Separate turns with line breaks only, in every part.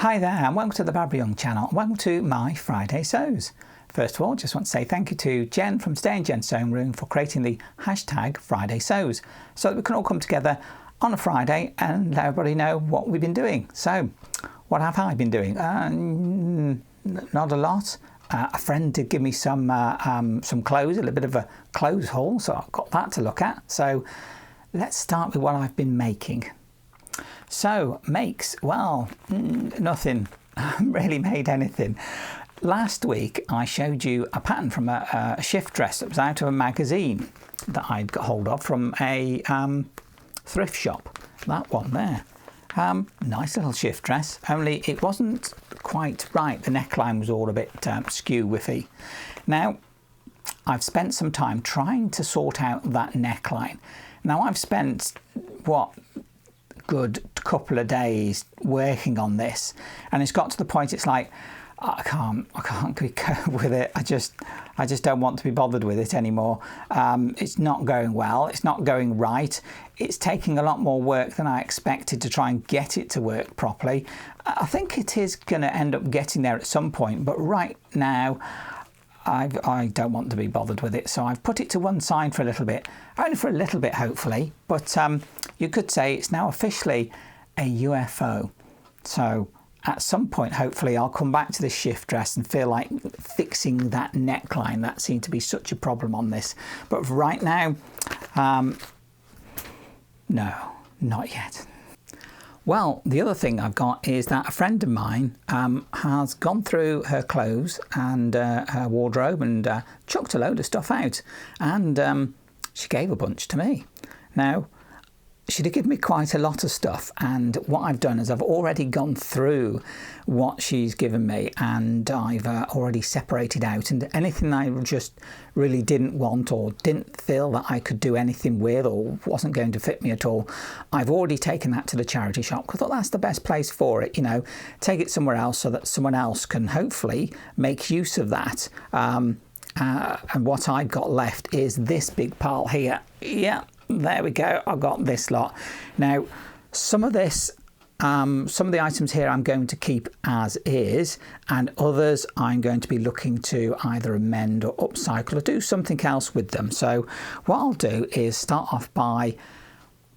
Hi there and welcome to the Barbara Young channel. Welcome to my Friday Sews. First of all, just want to say thank you to Jen from Stay in Jen's Sewing Room for creating the hashtag Friday Sews so that we can all come together on a Friday and let everybody know what we've been doing. So, what have I been doing? Not a lot. A friend did give me some clothes, a little bit of a clothes haul, so I've got that to look at. So, let's start with what I've been making. So, makes, well, nothing. I haven't really made anything. Last week I showed you a pattern from a shift dress that was out of a magazine that I'd got hold of from a thrift shop. That one there. Nice little shift dress, only it wasn't quite right. The neckline was all a bit skew-whiffy. Now, I've spent some time trying to sort out that neckline. Now, I've spent, what, good couple of days working on this, and it's got to the point it's like I can't go with it. I just don't want to be bothered with it anymore. It's not going well, it's not going right, it's taking a lot more work than I expected to try and get it to work properly. I think it is going to end up getting there at some point, but right now I don't want to be bothered with it, so I've put it to one side for a little bit, only for a little bit hopefully, but you could say it's now officially a UFO. So at some point hopefully I'll come back to this shift dress and feel like fixing that neckline. That seemed to be such a problem on this, but right now no, not yet. Well, the other thing I've got is that a friend of mine has gone through her clothes and her wardrobe and chucked a load of stuff out, and she gave a bunch to me. Now, she did give me quite a lot of stuff, and what I've done is I've already gone through what she's given me, and I've already separated out, and anything I just really didn't want or didn't feel that I could do anything with or wasn't going to fit me at all, I've already taken that to the charity shop because I thought that's the best place for it, you know, take it somewhere else so that someone else can hopefully make use of that. And what I've got left is this big pile here. Yeah. There we go, I've got this lot. Now, some of this, some of the items here I'm going to keep as is, and others I'm going to be looking to either amend or upcycle or do something else with them. So what I'll do is start off by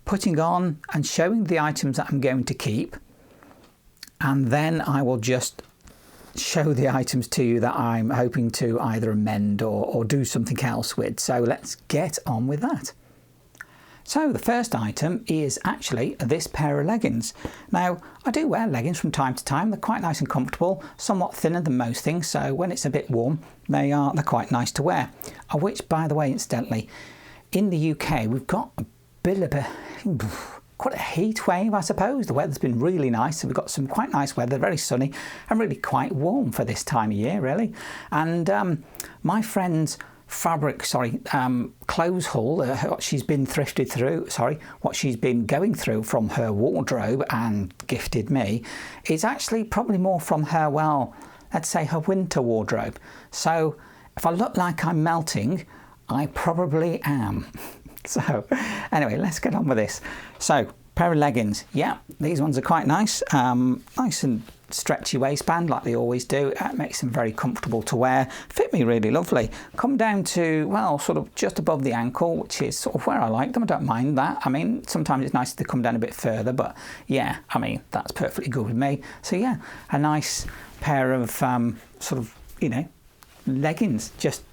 putting on and showing the items that I'm going to keep, and then I will just show the items to you that I'm hoping to either amend or do something else with. So let's get on with that. So the first item is actually this pair of leggings. Now, I do wear leggings from time to time. They're quite nice and comfortable, somewhat thinner than most things, so when it's a bit warm, they're quite nice to wear. Which, by the way, incidentally, in the UK, we've got a bit of quite a heat wave, I suppose. The weather's been really nice, so we've got some quite nice weather, very sunny, and really quite warm for this time of year, really. And my friend's clothes haul, what she's been thrifted through, what she's been going through from her wardrobe and gifted me, is actually probably more from her, well, let's say her winter wardrobe. So if I look like I'm melting, I probably am. So anyway, let's get on with this. So, pair of leggings. Yeah, these ones are quite nice. Nice and stretchy waistband like they always do. It makes them very comfortable to wear. Fit me really lovely. Come down to, well, sort of just above the ankle, which is sort of where I like them. I don't mind that. I mean, sometimes it's nice to come down a bit further, but yeah, I mean, that's perfectly good with me. So yeah, a nice pair of sort of, you know, leggings. Just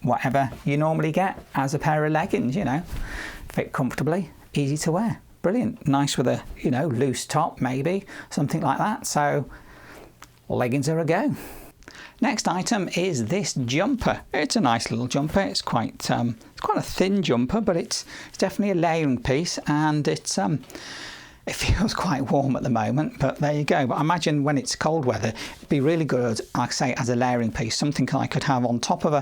whatever you normally get as a pair of leggings, you know. Fit comfortably, easy to wear. Brilliant. Nice with a, you know, loose top maybe, something like that. So leggings are a go. Next item is this jumper. It's a nice little jumper. It's quite a thin jumper, but it's definitely a layering piece, and it feels quite warm at the moment, but there you go. But I imagine when it's cold weather, it'd be really good, like I say, as a layering piece, something I could have on top of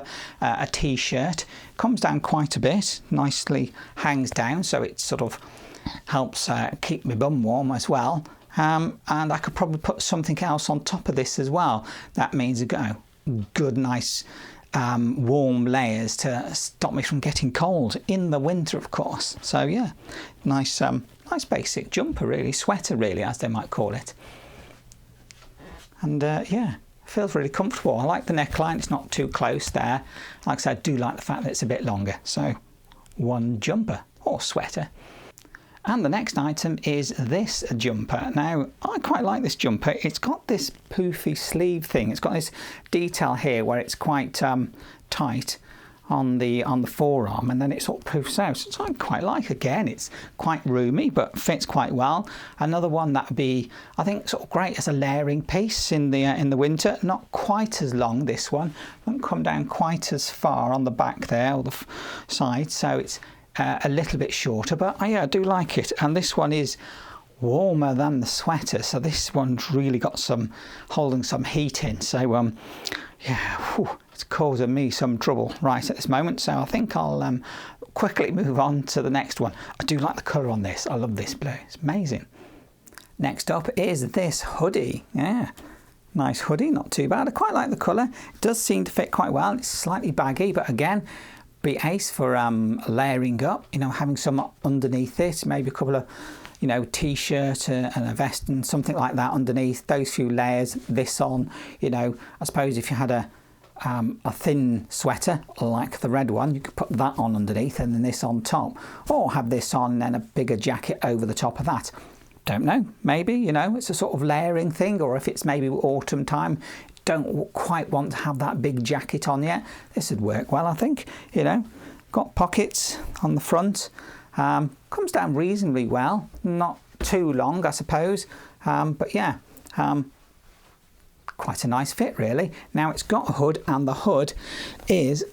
a t-shirt. Comes down quite a bit, nicely hangs down, so it sort of helps keep my bum warm as well. And I could probably put something else on top of this as well. That means good, nice warm layers to stop me from getting cold in the winter, of course. So yeah, nice basic jumper really, sweater really, as they might call it. and yeah, feels really comfortable. I like the neckline, it's not too close there. Like I said, I do like the fact that it's a bit longer. So one jumper or sweater. And the next item is this jumper. Now, I quite like this jumper. It's got this poofy sleeve thing. It's got this detail here where it's quite tight on the forearm, and then it sort of poofs out. So I quite like. Again, it's quite roomy but fits quite well. Another one that would be, I think, sort of great as a layering piece in the winter. Not quite as long, this one. Won't come down quite as far on the back there or the side, so it's a little bit shorter, but yeah, I do like it. And this one is warmer than the sweater, so this one's really got some holding some heat in. So yeah, whew, it's causing me some trouble right at this moment, so I think I'll quickly move on to the next one. I do like the colour on this. I love this blue, it's amazing. Next up is this hoodie. Yeah, nice hoodie, not too bad. I quite like the colour. It does seem to fit quite well. It's slightly baggy, but again, be ace for layering up, you know, having some underneath it, maybe a couple of, you know, t-shirt and a vest and something like that underneath, those few layers, this on, you know. I suppose if you had a thin sweater like the red one, you could put that on underneath and then this on top, or have this on and then a bigger jacket over the top of that. Don't know, maybe, you know, it's a sort of layering thing, or if it's maybe autumn time, don't quite want to have that big jacket on yet, this would work well, I think. You know, got pockets on the front, comes down reasonably well, not too long, I suppose, but yeah, quite a nice fit really. Now it's got a hood, and the hood is,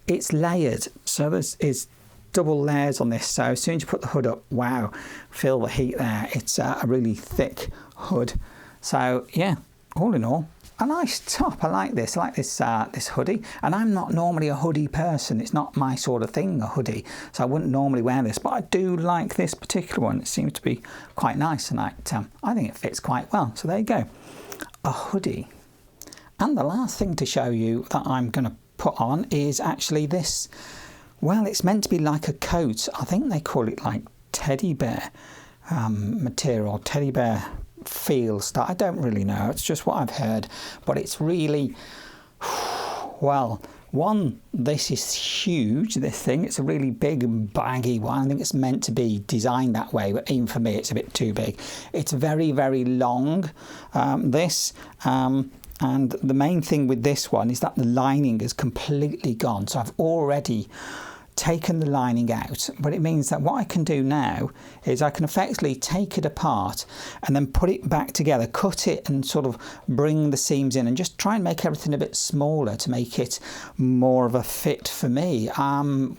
it's layered, so there's double layers on this, so as soon as you put the hood up, wow, feel the heat there. It's a really thick hood, so yeah, all in all, a nice top. I like this. This hoodie, and I'm not normally a hoodie person. It's not my sort of thing, a hoodie, so I wouldn't normally wear this, but I do like this particular one. It seems to be quite nice, and I think it fits quite well. So there you go, a hoodie. And the last thing to show you that I'm going to put on is actually this. Well, it's meant to be like a coat. I think they call it like teddy bear material, teddy bear feels. That I don't really know, it's just what I've heard, but it's really, well, one, this is huge, this thing. It's a really big and baggy one. I think it's meant to be designed that way, but even for me it's a bit too big. It's very, very long, and the main thing with this one is that the lining is completely gone, so I've already taken the lining out, but it means that what I can do now is I can effectively take it apart and then put it back together, cut it and sort of bring the seams in and just try and make everything a bit smaller to make it more of a fit for me.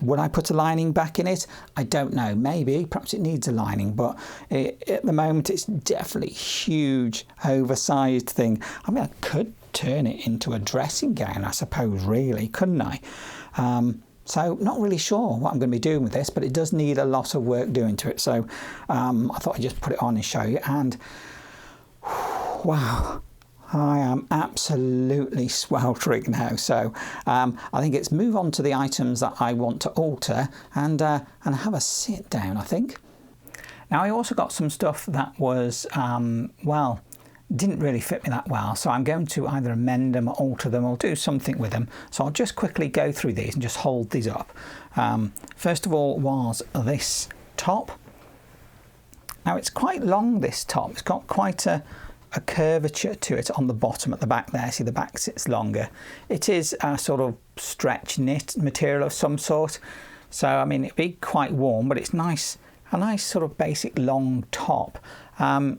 Would I put a lining back in it? I don't know, maybe, perhaps it needs a lining, but at the moment it's definitely huge, oversized thing. I mean, I could turn it into a dressing gown, I suppose, really, couldn't I? So not really sure what I'm going to be doing with this, but it does need a lot of work doing to it. So I thought I'd just put it on and show you. And wow, I am absolutely sweltering now. So I think it's move on to the items that I want to alter and have a sit down, I think. Now I also got some stuff that was, well, didn't really fit me that well, so I'm going to either amend them or alter them or do something with them. So I'll just quickly go through these and just hold these up. First of all was this top. Now it's quite long, this top. It's got quite a curvature to it on the bottom at the back there. See, the back sits longer. It is a sort of stretch knit material of some sort. So I mean, it'd be quite warm, but it's nice, a nice sort of basic long top.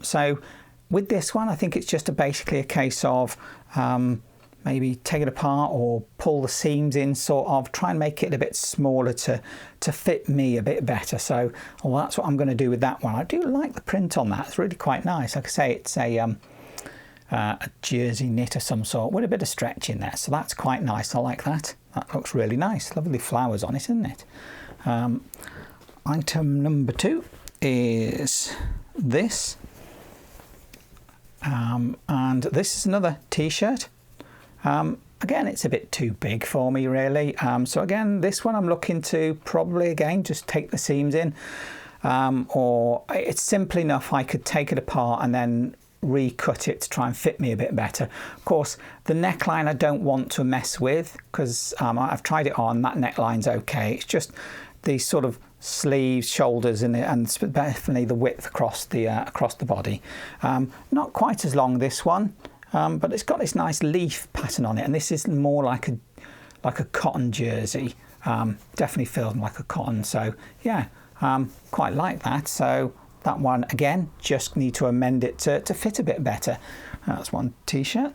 So with this one, I think it's just basically a case of maybe take it apart or pull the seams in, sort of try and make it a bit smaller to fit me a bit better. So well, that's what I'm going to do with that one. I do like the print on that. It's really quite nice. Like I say, it's a jersey knit of some sort with a bit of stretch in there. So that's quite nice. I like that. That looks really nice. Lovely flowers on it, isn't it? Item number 2 is this. And this is another t-shirt. Again, it's a bit too big for me, really. So again, this one I'm looking to probably again just take the seams in, or it's simple enough I could take it apart and then recut it to try and fit me a bit better. Of course, the neckline I don't want to mess with, because I've tried it on, that neckline's okay. It's just these sort of sleeves, shoulders, and definitely the width across the body. Not quite as long, this one, but it's got this nice leaf pattern on it, and this is more like a cotton jersey. Definitely feels like a cotton, so yeah, quite like that. So that one, again, just need to amend it to fit a bit better. That's one t-shirt.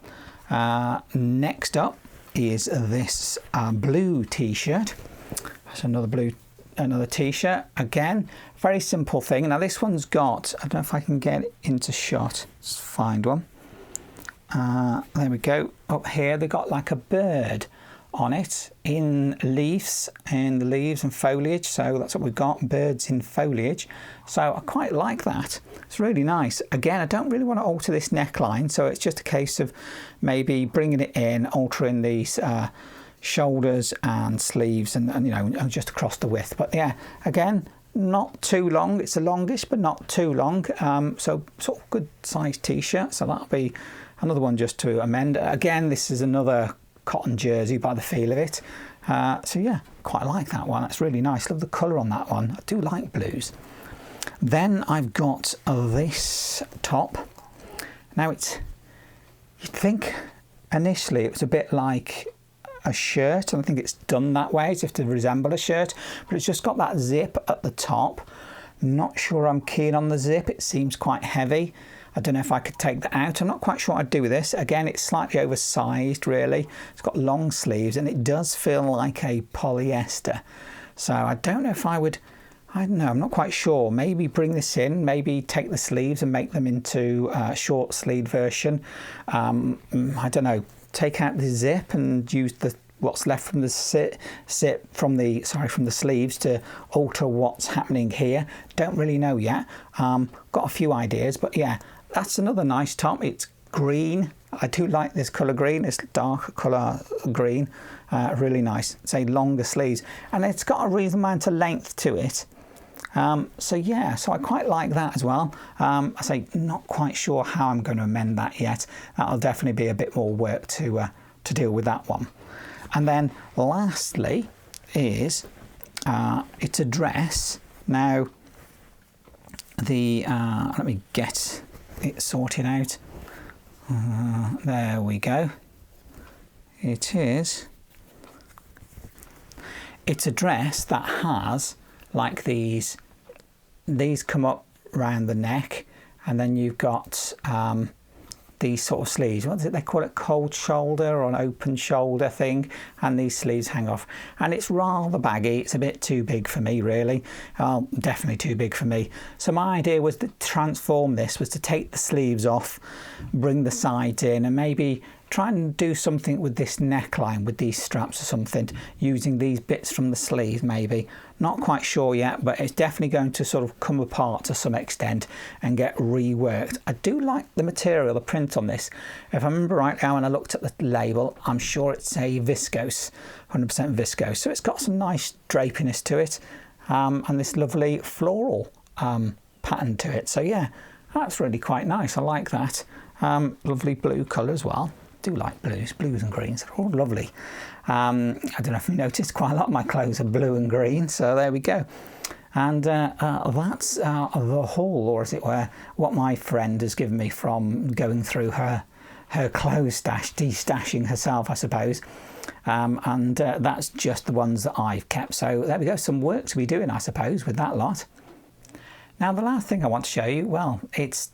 Next up is this blue t-shirt. That's another t-shirt. Again, very simple thing. Now this one's got, I don't know if I can get it into shot. Let's find one. There we go. Up here they've got like a bird on it in the leaves and foliage, so that's what we've got, birds in foliage. So I quite like that. It's really nice. Again, I don't really want to alter this neckline, so it's just a case of maybe bringing it in, altering these shoulders and sleeves, and you know, just across the width. But yeah, again, not too long. It's the longest, but not too long. So sort of good sized t-shirt. So that'll be another one just to amend. Again, this is another cotton jersey by the feel of it. So yeah, quite like that one. That's really nice. Love the colour on that one. I do like blues. Then I've got this top. Now you'd think initially it was a bit like a shirt, and I think it's done that way as if to resemble a shirt, but it's just got that zip at the top. Not sure I'm keen on the zip. It seems quite heavy. I don't know if I could take that out. I'm not quite sure what I'd do with this. Again, it's slightly oversized, really. It's got long sleeves, and it does feel like a polyester. So I don't know if I would, I don't know, I'm not quite sure. Maybe bring this in, maybe take the sleeves and make them into a short sleeve version. I don't know, take out the zip and use what's left from the from the sleeves to alter what's happening here. Don't really know yet. Got a few ideas, but yeah, that's another nice top. It's green. I do like this colour green, this dark colour green. Really nice. Say longer sleeves, and it's got a reasonable amount of length to it. So yeah, so I quite like that as well. I say not quite sure how I'm going to amend that yet. That'll definitely be a bit more work to deal with that one. And then lastly is it's a dress. Now let me get it sorted out. There we go. It's a dress that has like these come up round the neck, and then you've got these sort of sleeves. What is it they call it? Cold shoulder or an open shoulder thing, and these sleeves hang off, and it's rather baggy. It's a bit too big for me, really. Definitely too big for me. So my idea was to transform this, was to take the sleeves off, bring the sides in, and maybe try and do something with this neckline, with these straps or something, using these bits from the sleeve maybe. Not quite sure yet, but it's definitely going to sort of come apart to some extent and get reworked. I do like the material, the print on this. If I remember right now, when I looked at the label, I'm sure it's a viscose, 100% viscose. So it's got some nice drapiness to it, and this lovely floral pattern to it. So yeah, that's really quite nice. I like that. Lovely blue colour as well. Do like blues and greens, they're all lovely. I don't know if you noticed, quite a lot of my clothes are blue and green, so there we go. And that's the haul, or as it were, what my friend has given me from going through her clothes stash, destashing herself, I suppose. And that's just the ones that I've kept. So there we go, some work to be doing, I suppose, with that lot. Now the last thing I want to show you, well, it's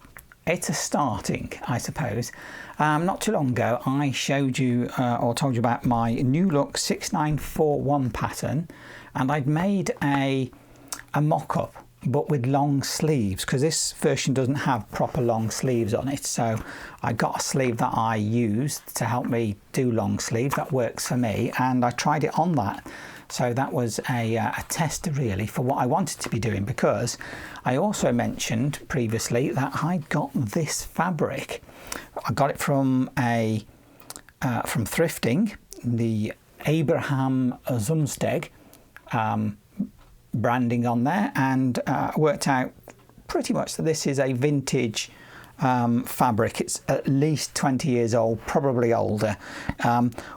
a starting, I suppose. Not too long ago I showed you or told you about my new look 6941 pattern, and I'd made a mock-up but with long sleeves, because this version doesn't have proper long sleeves on it. So I got a sleeve that I used to help me do long sleeves that works for me, and I tried it on that. So that was a test really for what I wanted to be doing, because I also mentioned previously that I got this fabric. I got it from from thrifting, the Abraham Zumsteg branding on there, and worked out pretty much that this is a vintage fabric. It's at least 20 years old, probably older.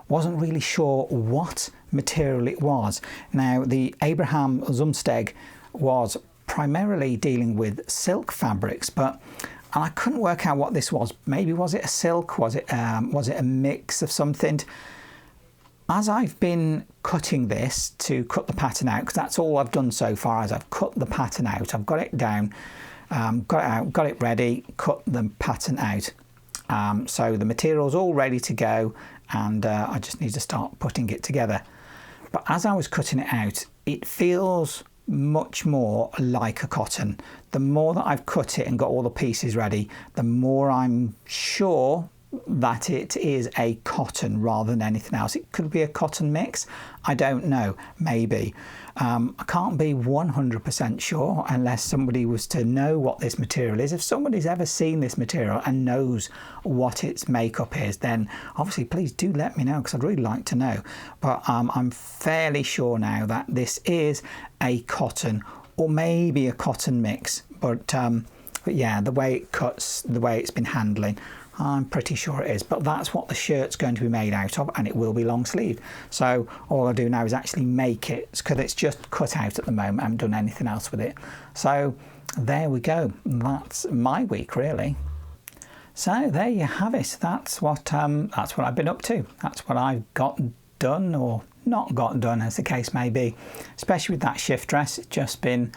Wasn't really sure what material it was. Now, the Abraham Zumsteg was primarily dealing with silk fabrics, but I couldn't work out what this was. Maybe was it a silk? Was it a mix of something? As I've been cutting this to cut the pattern out, because that's all I've done so far, is I've cut the pattern out. I've got it down, got it out, got it ready, cut the pattern out. So the material's all ready to go, and I just need to start putting it together. But as I was cutting it out, it feels much more like a cotton. The more that I've cut it and got all the pieces ready, the more I'm sure that it is a cotton rather than anything else. It could be a cotton mix, I don't know, maybe. I can't be 100% sure unless somebody was to know what this material is. If somebody's ever seen this material and knows what its makeup is, then obviously please do let me know, because I'd really like to know. But I'm fairly sure now that this is a cotton, or maybe a cotton mix, but yeah, the way it cuts, the way it's been handling, I'm pretty sure it is. But that's what the shirt's going to be made out of, and it will be long sleeved. So all I do now is actually make it, because it's just cut out at the moment. I haven't done anything else with it. So there we go. That's my week, really. So there you have it. That's what I've been up to. That's what I've got done, or not got done, as the case may be. Especially with that shift dress, it's just been,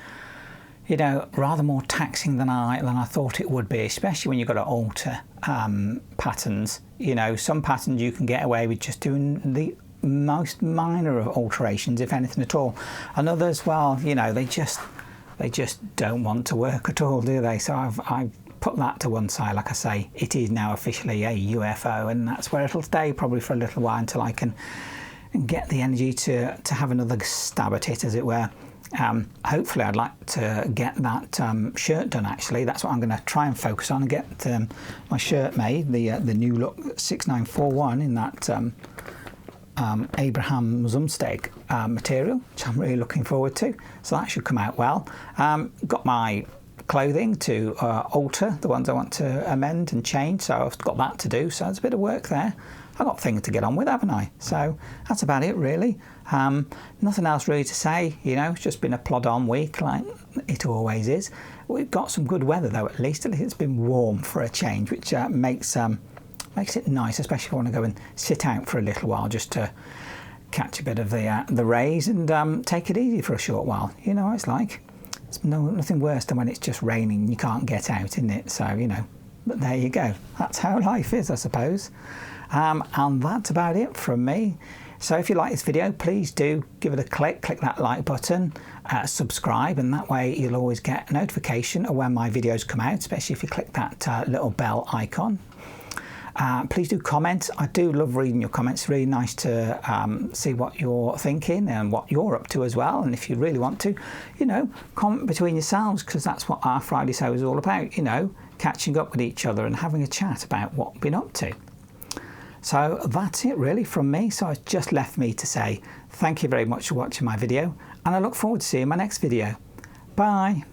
you know, rather more taxing than I thought it would be, especially when you've got to alter patterns. You know, some patterns you can get away with just doing the most minor of alterations, if anything at all. And others, well, you know, they just don't want to work at all, do they? So I've put that to one side. Like I say, it is now officially a UFO, and that's where it'll stay probably for a little while, until I can get the energy to have another stab at it, as it were. Hopefully I'd like to get that shirt done. Actually, that's what I'm going to try and focus on, and get my shirt made, the new look 6941 in that Abraham Zumsteg material, which I'm really looking forward to. So that should come out well. Got my clothing to alter, the ones I want to amend and change, so I've got that to do. So there's a bit of work there. I've got things to get on with, haven't I? So that's about it, really. Nothing else really to say, you know. It's just been a plod-on week, like it always is. We've got some good weather, though, at least. It's been warm for a change, which makes it nice, especially if I want to go and sit out for a little while, just to catch a bit of the rays and take it easy for a short while. You know what it's like. It's nothing worse than when it's just raining and you can't get out, isn't it? So, you know, but there you go. That's how life is, I suppose. And that's about it from me. So if you like this video, please do give it a click that like button, subscribe, and that way you'll always get a notification of when my videos come out, especially if you click that little bell icon. Please do comment. I do love reading your comments. It's really nice to see what you're thinking and what you're up to as well. And if you really want to, you know, comment between yourselves, because that's what our Friday Sew is all about, you know, catching up with each other and having a chat about what we've been up to. So that's it really from me. So it's just left me to say thank you very much for watching my video, and I look forward to seeing my next video. Bye.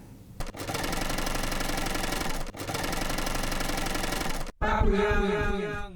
Yeah.